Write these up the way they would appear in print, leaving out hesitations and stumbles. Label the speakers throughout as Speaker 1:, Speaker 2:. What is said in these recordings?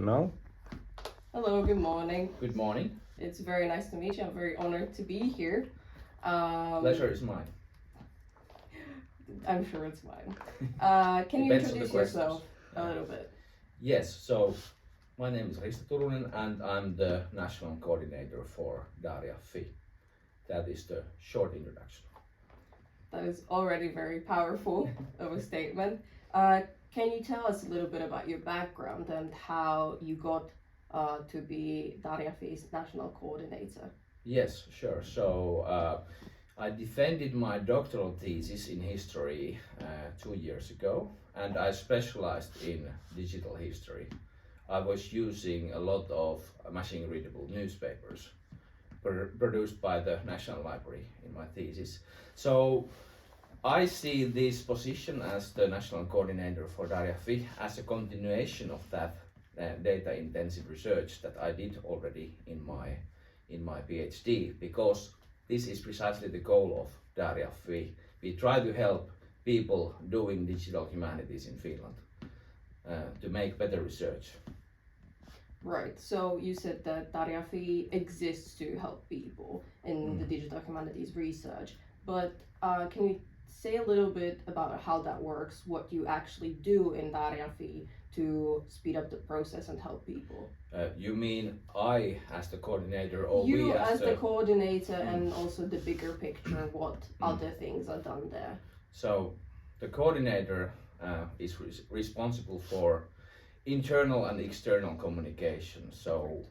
Speaker 1: now.
Speaker 2: Hello, good morning.
Speaker 3: Good morning.
Speaker 2: It's very nice to meet you. I'm very honored to be here.
Speaker 3: Pleasure is mine.
Speaker 2: I'm sure it's mine. Can you
Speaker 3: Depends on the
Speaker 2: introduce
Speaker 3: questions.
Speaker 2: yourself a little bit?
Speaker 3: Yes, so my name is Risto Turunen and I'm the national coordinator for DARIAH-FI. That is the short introduction.
Speaker 2: That is already very powerful of a statement. Can you tell us a little bit about your background and how you got to be DARIAH-FI's national coordinator?
Speaker 3: Yes, sure. So I defended my doctoral thesis in history 2 years ago, and I specialized in digital history. I was using a lot of machine-readable newspapers produced by the National Library in my thesis. So I see this position as the national coordinator for DARIAH-FI as a continuation of that data-intensive research that I did already in my PhD, because this is precisely the goal of DARIAH-FI. We try to help people doing digital humanities in Finland to make better research.
Speaker 2: Right, so you said that DARIAH-FI exists to help people in the digital humanities research, but can you say a little bit about how that works, what you actually do in DARIAH-FI to speed up the process and help people?
Speaker 3: You mean I as the coordinator, or
Speaker 2: you
Speaker 3: we
Speaker 2: as the coordinator, and also the bigger picture, what other things are done there?
Speaker 3: So the coordinator is responsible for internal and external communication. So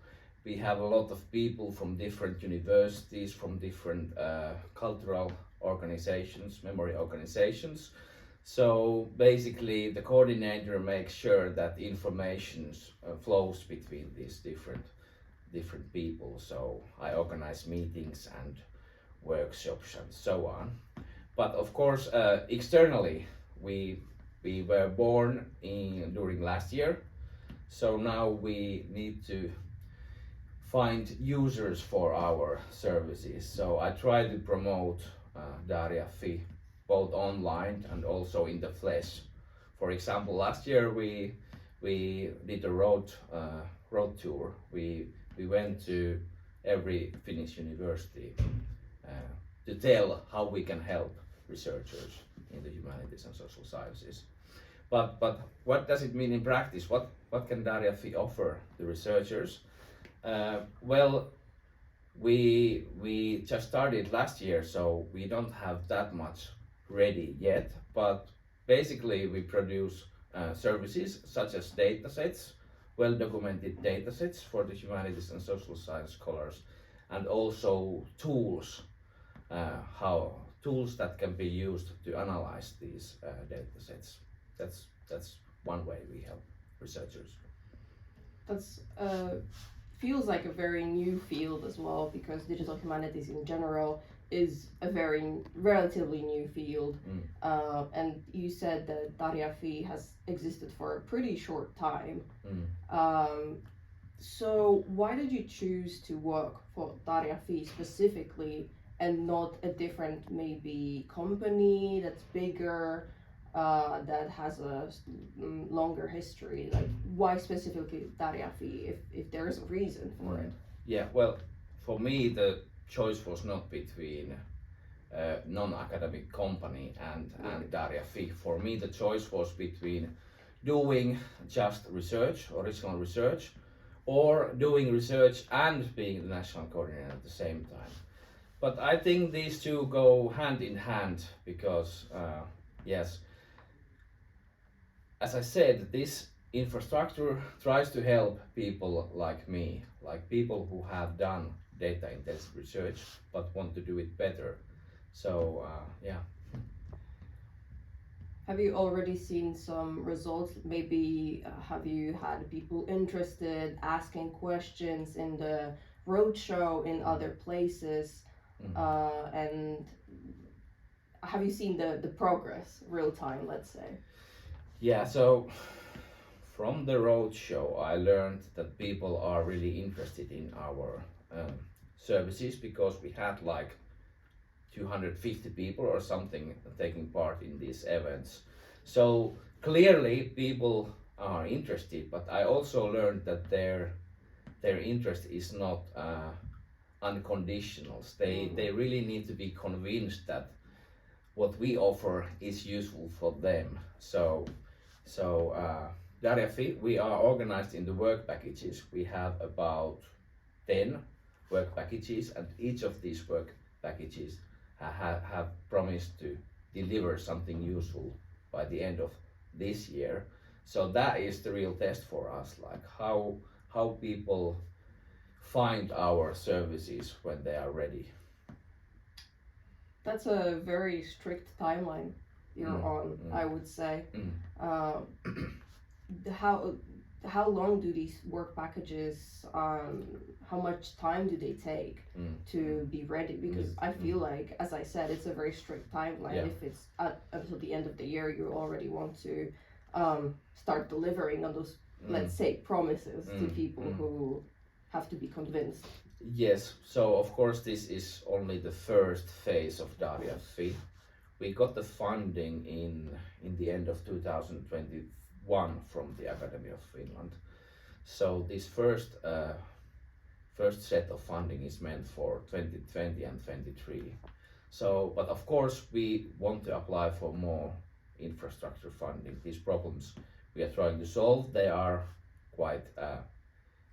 Speaker 3: we have a lot of people from different universities, from different cultural organizations, memory organizations. So basically the coordinator makes sure that information flows between these different people. So I organize meetings and workshops and so on. But of course, externally, we were born during last year. So now we need to find users for our services. So I try to promote DARIAH-FI both online and also in the flesh. For example, last year we did a road tour. We went to every Finnish university to tell how we can help researchers in the humanities and social sciences. But what does it mean in practice? What can DARIAH-FI offer the researchers? Well, we just started last year, so we don't have that much ready yet. But basically, we produce services such as datasets, well-documented datasets for the humanities and social science scholars, and also tools, tools that can be used to analyze these datasets. That's one way we help researchers.
Speaker 2: That's feels like a very new field as well, because digital humanities in general is a very relatively new field. And you said that DARIAH-FI has existed for a pretty short time. So why did you choose to work for DARIAH-FI specifically and not a different maybe company that's bigger, that has a longer history? Like, why specifically DARIAH-FI if there is a reason for it?
Speaker 3: Yeah, well, for me the choice was not between non-academic company and DARIAH-FI. For me the choice was between doing just research, original research, or doing research and being the national coordinator at the same time. But I think these two go hand in hand, because yes, as I said, this infrastructure tries to help people like me, like people who have done data-intensive research but want to do it better. So yeah.
Speaker 2: Have you already seen some results? Maybe have you had people interested, asking questions in the roadshow in other places? And have you seen the progress real time, let's say?
Speaker 3: Yeah, so from the roadshow I learned that people are really interested in our services, because we had like 250 people or something taking part in these events. So clearly people are interested, but I also learned that their interest is not unconditional. They really need to be convinced that what we offer is useful for them. So DARIAH-FI, we are organized in the work packages. We have about 10 work packages, and each of these work packages have promised to deliver something useful by the end of this year. So that is the real test for us, like how people find our services when they are ready.
Speaker 2: That's a very strict timeline you're on, I would say. How long do these work packages, how much time do they take to be ready? Because I feel like, as I said, it's a very strict timeline.
Speaker 3: Yeah.
Speaker 2: If it's until the end of the year, you already want to start delivering on those, let's say, promises to people who have to be convinced.
Speaker 3: Yes, so of course this is only the first phase of DARIAH-FI. We got the funding in the end of 2021 from the Academy of Finland. So this first set of funding is meant for 2020 and 2023. So, but of course we want to apply for more infrastructure funding. These problems we are trying to solve, they are quite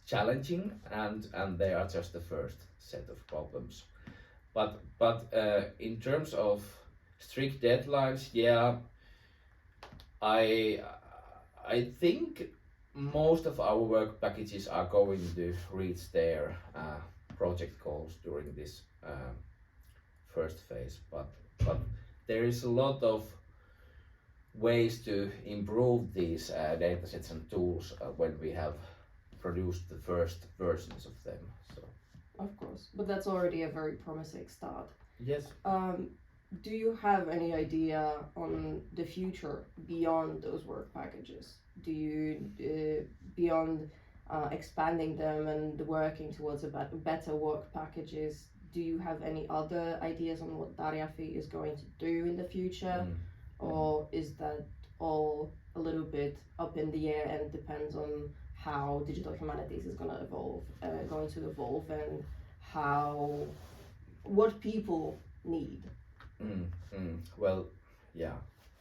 Speaker 3: challenging, and they are just the first set of problems. But in terms of strict deadlines, yeah, I think most of our work packages are going to reach their project goals during this first phase. But there is a lot of ways to improve these datasets and tools when we have produced the first versions of them. So.
Speaker 2: Of course, but that's already a very promising start.
Speaker 3: Yes.
Speaker 2: Do you have any idea on the future beyond those work packages? Do you, beyond expanding them and working towards better work packages, do you have any other ideas on what DARIAH-FI is going to do in the future? Or is that all a little bit up in the air and depends on how digital humanities is going to evolve and what people need?
Speaker 3: Well, yeah,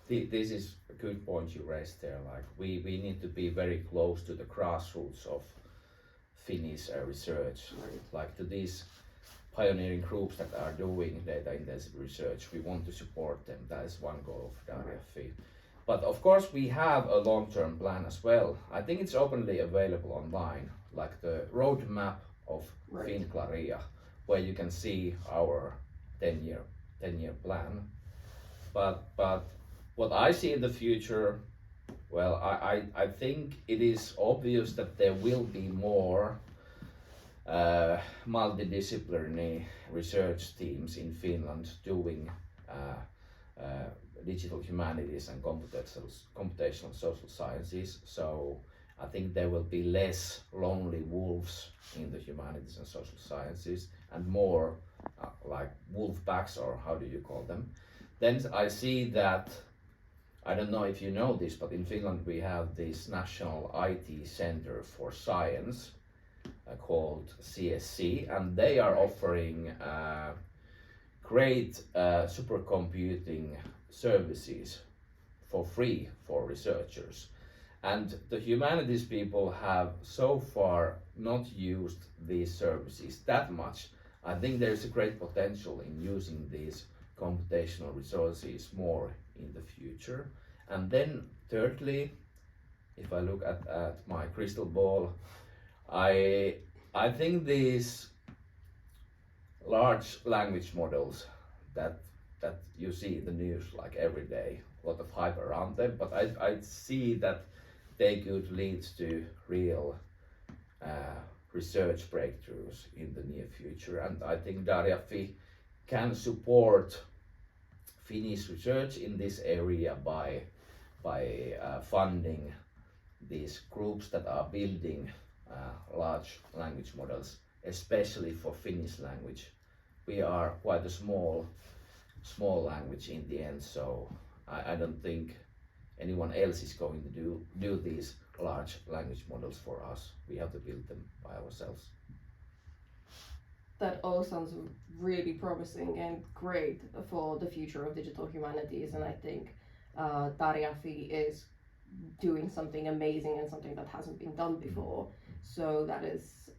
Speaker 3: this is a good point you raised there. Like we need to be very close to the grassroots of Finnish research, like to these pioneering groups that are doing data intensive research. We want to support them. That is one goal of DARIAH-FI. But of course we have a long-term plan as well. I think it's openly available online, like the roadmap of FinClaria, where you can see our 10-year plan. But what I see in the future, well, I think it is obvious that there will be more multidisciplinary research teams in Finland doing digital humanities and computational social sciences. So I think there will be less lonely wolves in the humanities and social sciences and more like wolf packs, or how do you call them? Then I see that, I don't know if you know this, but in Finland we have this National IT Center for Science called CSC, and they are offering great supercomputing services for free for researchers. And the humanities people have so far not used these services that much. I think there's a great potential in using these computational resources more in the future. And then thirdly, if I look at my crystal ball, I think these large language models that you see in the news like every day, a lot of hype around them, but I see that they could lead to real research breakthroughs in the near future. And I think DARIAH-FI can support Finnish research in this area by funding these groups that are building large language models, especially for Finnish language. We are quite a small language in the end, so I don't think anyone else is going to do these large language models for us. We have to build them by ourselves.
Speaker 2: That all sounds really promising and great for the future of digital humanities, and I think DARIAH-FI is doing something amazing and something that hasn't been done before. So that is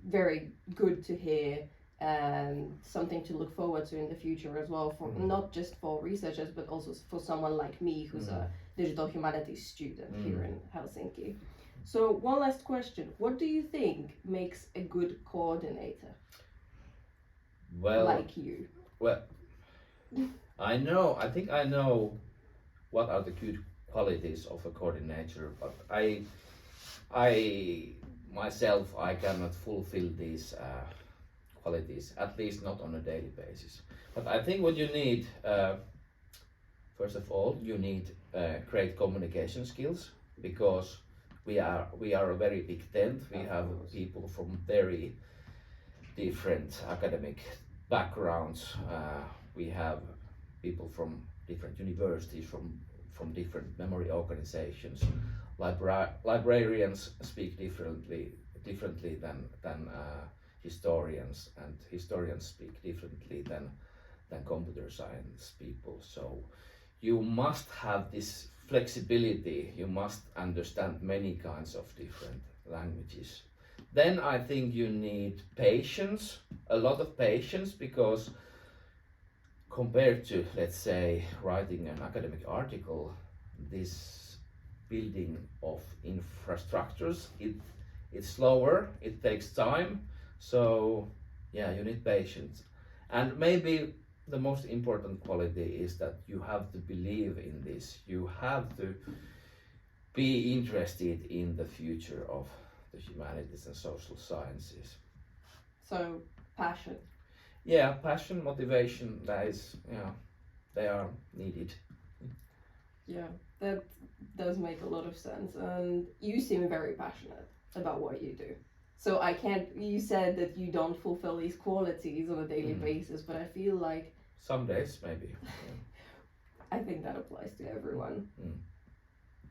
Speaker 2: very good to hear, and something to look forward to in the future as well, for not just for researchers but also for someone like me who's a digital humanities student here in Helsinki. So one last question, what do you think makes a good coordinator?
Speaker 3: Well,
Speaker 2: like you.
Speaker 3: Well, I think I know what are the good qualities of a coordinator, but I myself, I cannot fulfill these qualities, at least not on a daily basis. But I think what you need, first of all, you need great communication skills, because we are a very big tent. We have people from very different academic backgrounds. We have people from different universities, from different memory organizations. Librarians speak differently than historians, and historians speak differently than computer science people. So you must have this flexibility. You must understand many kinds of different languages. Then I think you need patience, a lot of patience, because compared to, let's say, writing an academic article, this building of infrastructures, it's slower, it takes time. So yeah, you need patience. And maybe the most important quality is that you have to believe in this. You have to be interested in the future of the humanities and social sciences.
Speaker 2: So passion.
Speaker 3: Yeah, passion, motivation, they are needed.
Speaker 2: Yeah, that does make a lot of sense, and you seem very passionate about what you do. So I can't, you said that you don't fulfill these qualities on a daily basis, but I feel like
Speaker 3: some days maybe.
Speaker 2: I think that applies to everyone.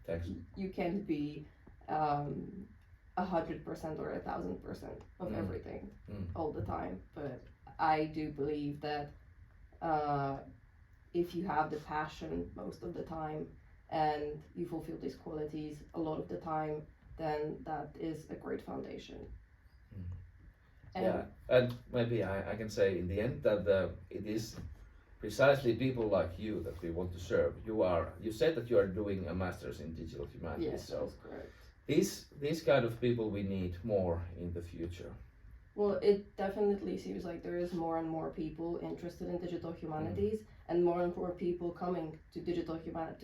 Speaker 3: Thanks.
Speaker 2: You can't be 100% or 1,000% of everything all the time, but I do believe that if you have the passion most of the time and you fulfill these qualities a lot of the time, then that is a great foundation.
Speaker 3: And maybe I can say in the end that it is precisely people like you that we want to serve. You said that you are doing a master's in digital humanities.
Speaker 2: Yes,
Speaker 3: so
Speaker 2: that's correct.
Speaker 3: These kind of people we need more in the future.
Speaker 2: Well, it definitely seems like there is more and more people interested in digital humanities, and more people coming to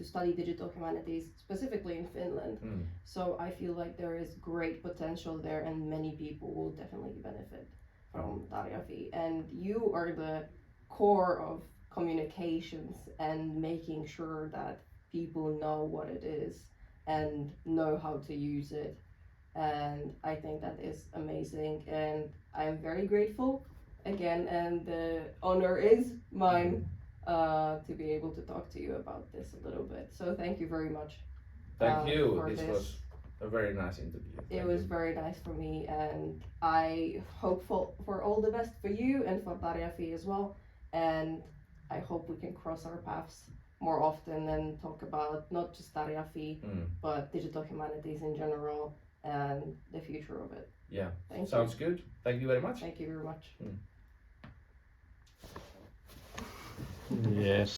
Speaker 2: study digital humanities, specifically in Finland. So I feel like there is great potential there, and many people will definitely benefit from DARIAH-FI. And you are the core of communications and making sure that people know what it is and know how to use it. And I think that is amazing, and I'm very grateful again, and the honor is mine to be able to talk to you about this a little bit. So thank you very much.
Speaker 3: Thank you. This was a very nice interview.
Speaker 2: It was very nice for me, and I hope for all the best for you and for DARIAH-FI as well. And I hope we can cross our paths more often and talk about not just DARIAH-FI, but digital humanities in general and the future of it.
Speaker 3: Yeah,
Speaker 2: Thank
Speaker 3: sounds
Speaker 2: you.
Speaker 3: good. Thank you very much.
Speaker 2: Thank you very much.
Speaker 1: Yes.